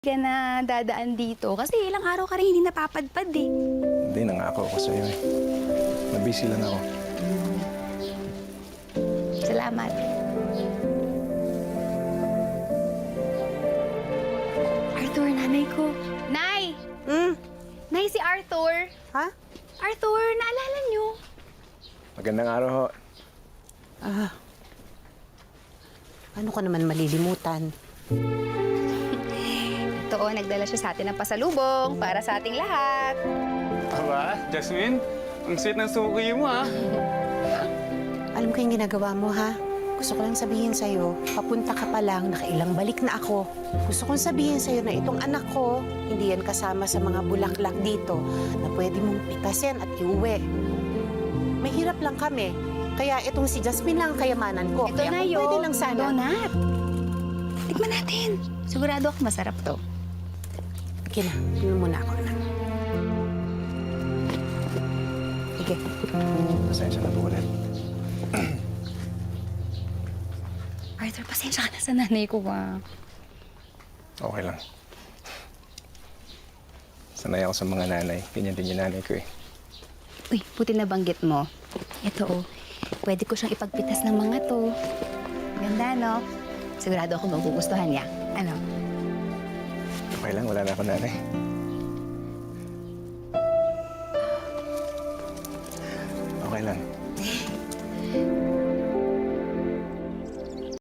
ka na dadaan dito kasi ilang araw ka rin hindi napapadpad eh. Hindi, nangako ako sa'yo eh. Nabisi lang ako. Salamat. Arthur, nanay ko. Nay! Nay, si Arthur. Ha? Arthur, naalala niyo? Magandang araw ho. Ano ko naman malilimutan? Ito, nagdala siya sa atin ng pasalubong para sa ating lahat. Aba, Jasmine, ang sweet ng suki mo, ha? Alam ko yung ginagawa mo, ha? Gusto ko lang sabihin sa'yo, papunta ka pa lang, nakailang balik na ako. Gusto kong sabihin sa'yo na itong anak ko, hindi yan kasama sa mga bulaklak dito na pwede mong pitasin at iuwi. Mahirap lang kami. Kaya itong si Jasmine lang ang kayamanan ko. Ito Kaya na kung yun. pwede lang sana. Donut. Tikman natin. Sigurado ako masarap to. Sige na, pinuno muna ako, anak. Sige. Pasensya na po ulit. Arthur, pasensya ka na sa nanay ko, ha? Okay lang. Sanay ako sa mga nanay. Ganyan din yung nanay ko eh. Uy, buti na banggit mo. Ito, oh. Pwede ko siyang ipagpitas ng mga to. Ganda, no? Sigurado ako magugustuhan niya. Ano? Okay lang, wala na ako nanay.